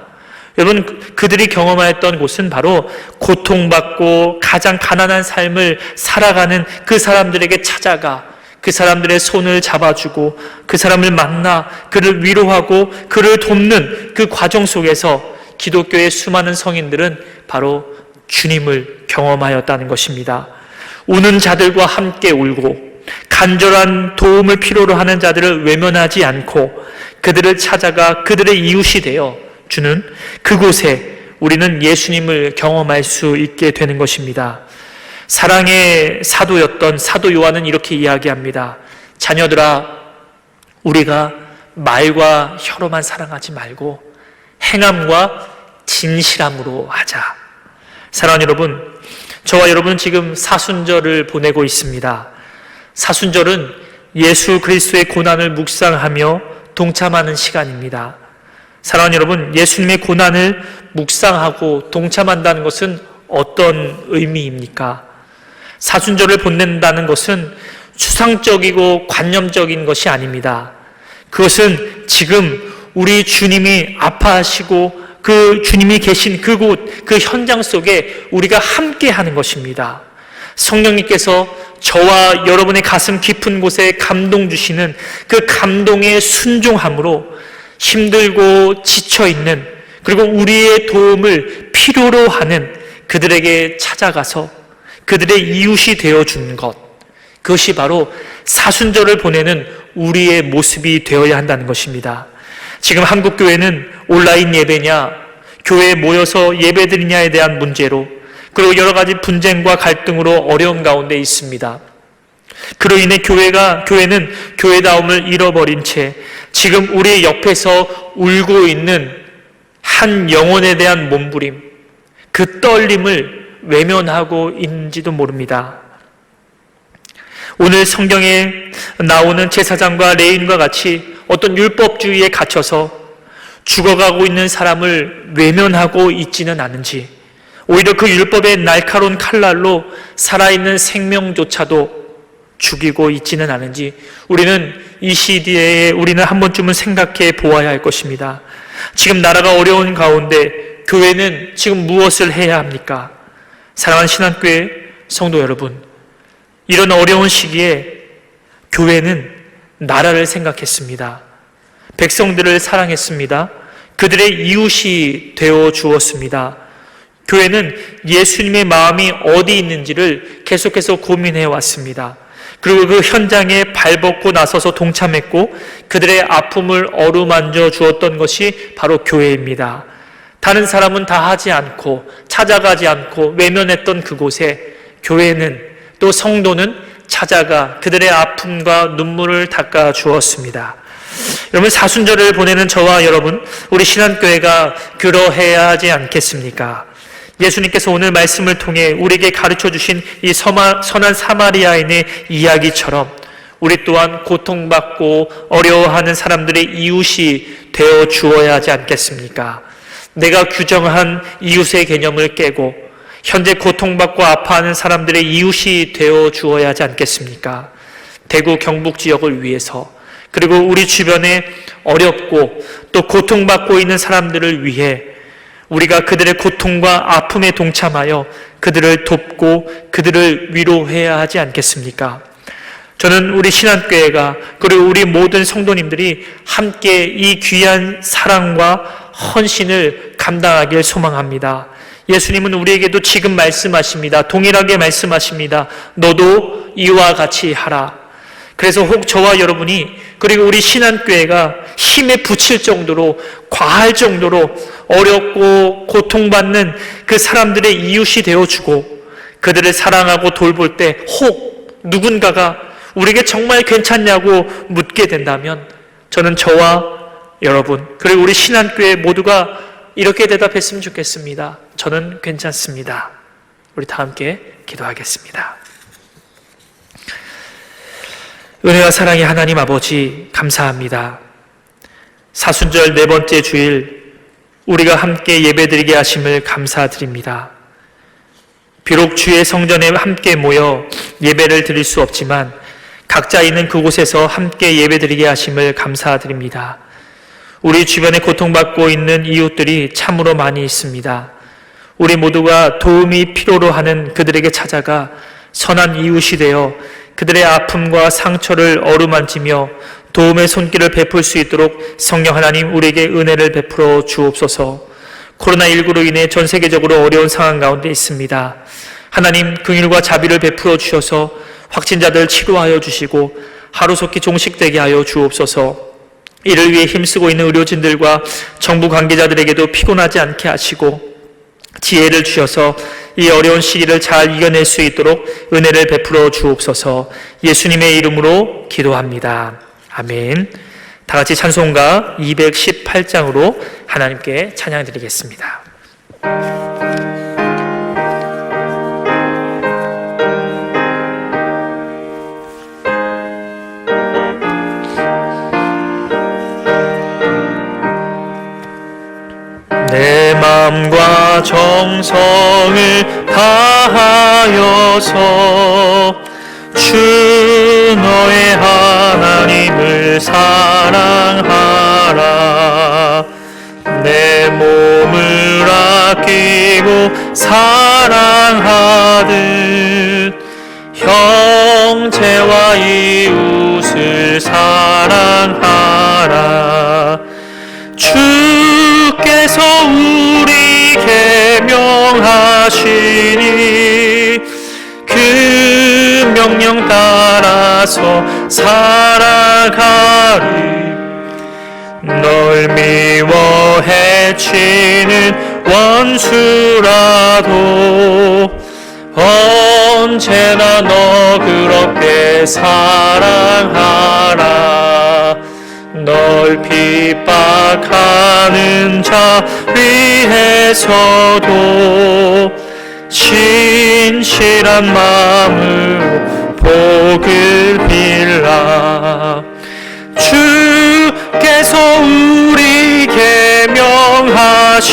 여러분, 그들이 경험하였던 곳은 바로 고통받고 가장 가난한 삶을 살아가는 그 사람들에게 찾아가 그 사람들의 손을 잡아주고 그 사람을 만나 그를 위로하고 그를 돕는 그 과정 속에서 기독교의 수많은 성인들은 바로 주님을 경험하였다는 것입니다. 우는 자들과 함께 울고 간절한 도움을 필요로 하는 자들을 외면하지 않고 그들을 찾아가 그들의 이웃이 되어 주는 그곳에 우리는 예수님을 경험할 수 있게 되는 것입니다. 사랑의 사도였던 사도 요한은 이렇게 이야기합니다. 자녀들아, 우리가 말과 혀로만 사랑하지 말고 행함과 진실함으로 하자. 사랑하는 여러분, 저와 여러분은 지금 사순절을 보내고 있습니다. 사순절은 예수 그리스도의 고난을 묵상하며 동참하는 시간입니다. 사랑하는 여러분, 예수님의 고난을 묵상하고 동참한다는 것은 어떤 의미입니까? 사순절을 보낸다는 것은 추상적이고 관념적인 것이 아닙니다. 그것은 지금 우리 주님이 아파하시고 그 주님이 계신 그곳, 그 현장 속에 우리가 함께 하는 것입니다. 성령님께서 저와 여러분의 가슴 깊은 곳에 감동 주시는 그 감동의 순종함으로 힘들고 지쳐있는, 그리고 우리의 도움을 필요로 하는 그들에게 찾아가서 그들의 이웃이 되어준 것, 그것이 바로 사순절을 보내는 우리의 모습이 되어야 한다는 것입니다. 지금 한국교회는 온라인 예배냐, 교회에 모여서 예배드리냐에 대한 문제로, 그리고 여러 가지 분쟁과 갈등으로 어려운 가운데 있습니다. 그로 인해 교회는 교회다움을 잃어버린 채 지금 우리 옆에서 울고 있는 한 영혼에 대한 몸부림, 그 떨림을 외면하고 있는지도 모릅니다. 오늘 성경에 나오는 제사장과 레위인과 같이 어떤 율법주의에 갇혀서 죽어가고 있는 사람을 외면하고 있지는 않은지, 오히려 그 율법의 날카로운 칼날로 살아있는 생명조차도 죽이고 있지는 않은지 우리는 이 시대에 우리는 한 번쯤은 생각해 보아야 할 것입니다. 지금 나라가 어려운 가운데 교회는 지금 무엇을 해야 합니까? 사랑하는 신앙교회 성도 여러분, 이런 어려운 시기에 교회는 나라를 생각했습니다. 백성들을 사랑했습니다. 그들의 이웃이 되어 주었습니다. 교회는 예수님의 마음이 어디 있는지를 계속해서 고민해 왔습니다. 그리고 그 현장에 발벗고 나서서 동참했고 그들의 아픔을 어루만져 주었던 것이 바로 교회입니다. 다른 사람은 다 하지 않고 찾아가지 않고 외면했던 그곳에 교회는, 또 성도는 찾아가 그들의 아픔과 눈물을 닦아 주었습니다. 여러분, 사순절을 보내는 저와 여러분, 우리 신한교회가 그러해야 하지 않겠습니까? 예수님께서 오늘 말씀을 통해 우리에게 가르쳐 주신 이 선한 사마리아인의 이야기처럼 우리 또한 고통받고 어려워하는 사람들의 이웃이 되어 주어야 하지 않겠습니까? 내가 규정한 이웃의 개념을 깨고 현재 고통받고 아파하는 사람들의 이웃이 되어 주어야 하지 않겠습니까? 대구 경북 지역을 위해서, 그리고 우리 주변에 어렵고 또 고통받고 있는 사람들을 위해 우리가 그들의 고통과 아픔에 동참하여 그들을 돕고 그들을 위로해야 하지 않겠습니까? 저는 우리 신한교회가, 그리고 우리 모든 성도님들이 함께 이 귀한 사랑과 헌신을 감당하길 소망합니다. 예수님은 우리에게도 지금 말씀하십니다. 동일하게 말씀하십니다. 너도 이와 같이 하라. 그래서 혹 저와 여러분이, 그리고 우리 신한교회가 힘에 부칠 정도로, 과할 정도로 어렵고 고통받는 그 사람들의 이웃이 되어주고 그들을 사랑하고 돌볼 때 혹 누군가가 우리에게 정말 괜찮냐고 묻게 된다면 저는 저와 여러분, 그리고 우리 신한교회 모두가 이렇게 대답했으면 좋겠습니다. 저는 괜찮습니다. 우리 다 함께 기도하겠습니다. 은혜와 사랑의 하나님 아버지, 감사합니다. 사순절 네 번째 주일 우리가 함께 예배드리게 하심을 감사드립니다. 비록 주의 성전에 함께 모여 예배를 드릴 수 없지만 각자 있는 그곳에서 함께 예배드리게 하심을 감사드립니다. 우리 주변에 고통받고 있는 이웃들이 참으로 많이 있습니다. 우리 모두가 도움이 필요로 하는 그들에게 찾아가 선한 이웃이 되어 그들의 아픔과 상처를 어루만지며 도움의 손길을 베풀 수 있도록 성령 하나님 우리에게 은혜를 베풀어 주옵소서. 코로나19로 인해 전 세계적으로 어려운 상황 가운데 있습니다. 하나님 긍휼과 자비를 베풀어 주셔서 확진자들 치료하여 주시고 하루속히 종식되게 하여 주옵소서. 이를 위해 힘쓰고 있는 의료진들과 정부 관계자들에게도 피곤하지 않게 하시고 지혜를 주셔서 이 어려운 시기를 잘 이겨낼 수 있도록 은혜를 베풀어 주옵소서. 예수님의 이름으로 기도합니다. 아멘. 다 같이 찬송가 218장으로 하나님께 찬양 드리겠습니다. 내 마음과 정성을 다하여서 주 너의 하나님을 사랑하라. 내 몸을 아끼고 사랑하듯 형제와 이웃을 사랑하라. 주께서 우리에게 명하시니 그 명령 따라서 살아가리. 널 미워 해치는 원수라도 언제나 너 그렇게 사랑하라. 널 핍박하는 자 위에서도 신실한 마음으로 복을 빌라. 주께서 우리에게 명하시니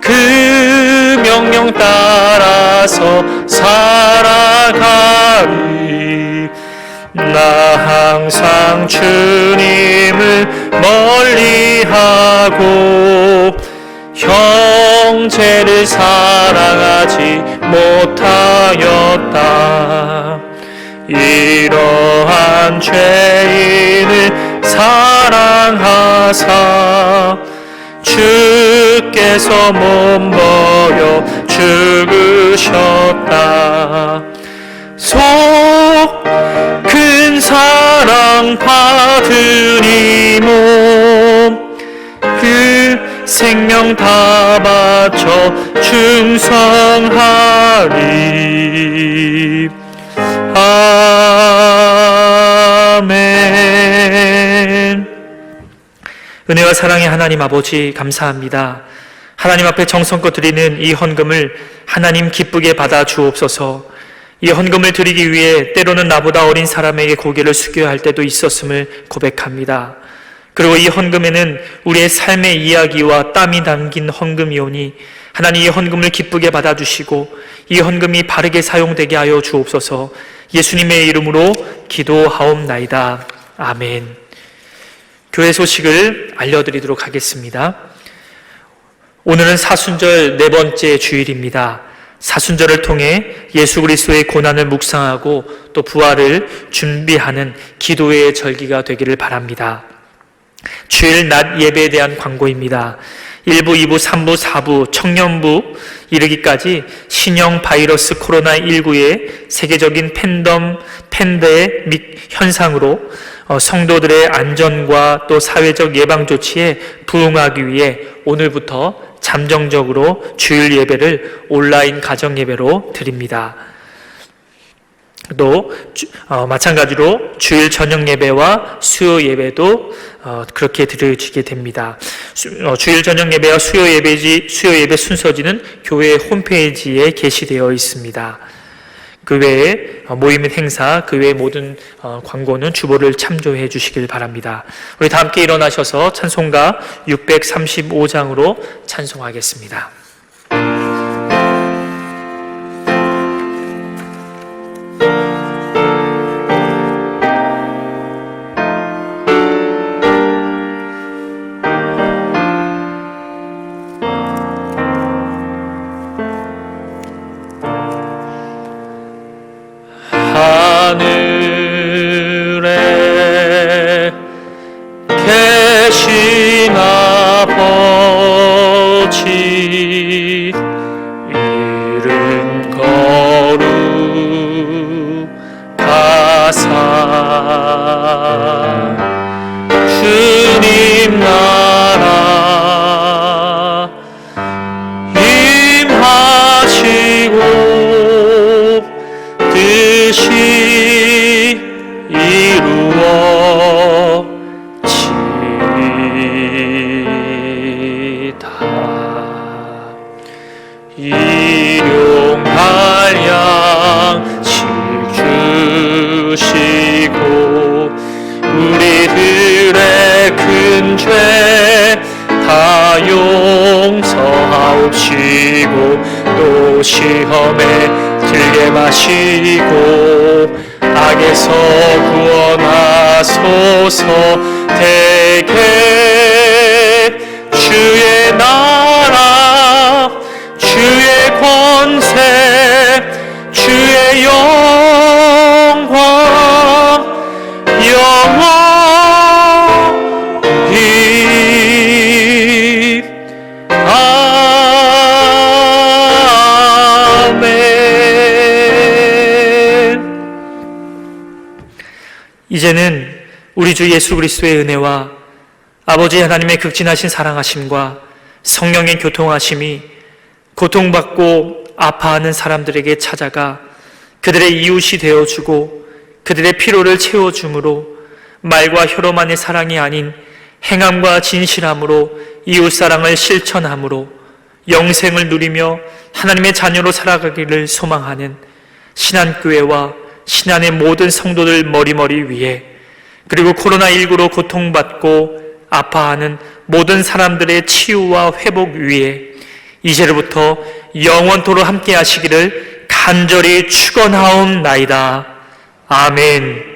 그 명령 따라서 살아가리. 나 항상 주님을 멀리하고 형제를 사랑하지 못하였다. 이러한 죄인을 사랑하사 주께서 몸버려 죽으셨다. 큰 사랑 받은 이 몸 그 생명 다 바쳐 충성하리. 아멘. 은혜와 사랑의 하나님 아버지, 감사합니다. 하나님 앞에 정성껏 드리는 이 헌금을 하나님 기쁘게 받아 주옵소서. 이 헌금을 드리기 위해 때로는 나보다 어린 사람에게 고개를 숙여야 할 때도 있었음을 고백합니다. 그리고 이 헌금에는 우리의 삶의 이야기와 땀이 담긴 헌금이오니 하나님 이 헌금을 기쁘게 받아주시고 이 헌금이 바르게 사용되게 하여 주옵소서. 예수님의 이름으로 기도하옵나이다. 아멘. 교회 소식을 알려드리도록 하겠습니다. 오늘은 사순절 네 번째 주일입니다. 사순절을 통해 예수 그리스도의 고난을 묵상하고 또 부활을 준비하는 기도의 절기가 되기를 바랍니다. 주일 낮 예배에 대한 광고입니다. 1부, 2부, 3부, 4부, 청년부 이르기까지 신형 바이러스 코로나19의 세계적인 팬데믹 현상으로 성도들의 안전과 또 사회적 예방 조치에 부응하기 위해 오늘부터 잠정적으로 주일 예배를 온라인 가정 예배로 드립니다. 또 마찬가지로 주일 저녁 예배와 수요 예배도 그렇게 드려지게 됩니다. 주일 저녁 예배와 수요 예배 순서지는 교회 홈페이지에 게시되어 있습니다. 그 외에 모임 및 행사, 그 외의 모든 광고는 주보를 참조해 주시길 바랍니다. 우리 다 함께 일어나셔서 찬송가 635장으로 찬송하겠습니다. 하늘에 계신 아버지 이름 거룩하사 주님 나라 임하시고 뜻이 이루어지다. 일용할 양식 주시고 우리들의 큰 죄 다 용서하옵시고 또 시험에 들게 마시고 악에서 구원하소서. 대개 주의 나라 주의 권세 주의 영광 영원히 아멘. 이제는 우리 주 예수 그리스도의 은혜와 아버지 하나님의 극진하신 사랑하심과 성령의 교통하심이 고통받고 아파하는 사람들에게 찾아가 그들의 이웃이 되어주고 그들의 피로를 채워줌으로 말과 혀로만의 사랑이 아닌 행함과 진실함으로 이웃사랑을 실천함으로 영생을 누리며 하나님의 자녀로 살아가기를 소망하는 신안교회와 신안의 모든 성도들 머리머리 위에 그리고 코로나19로 고통받고 아파하는 모든 사람들의 치유와 회복 위에 이제로부터 영원토록 함께 하시기를 간절히 축원하옵나이다. 아멘.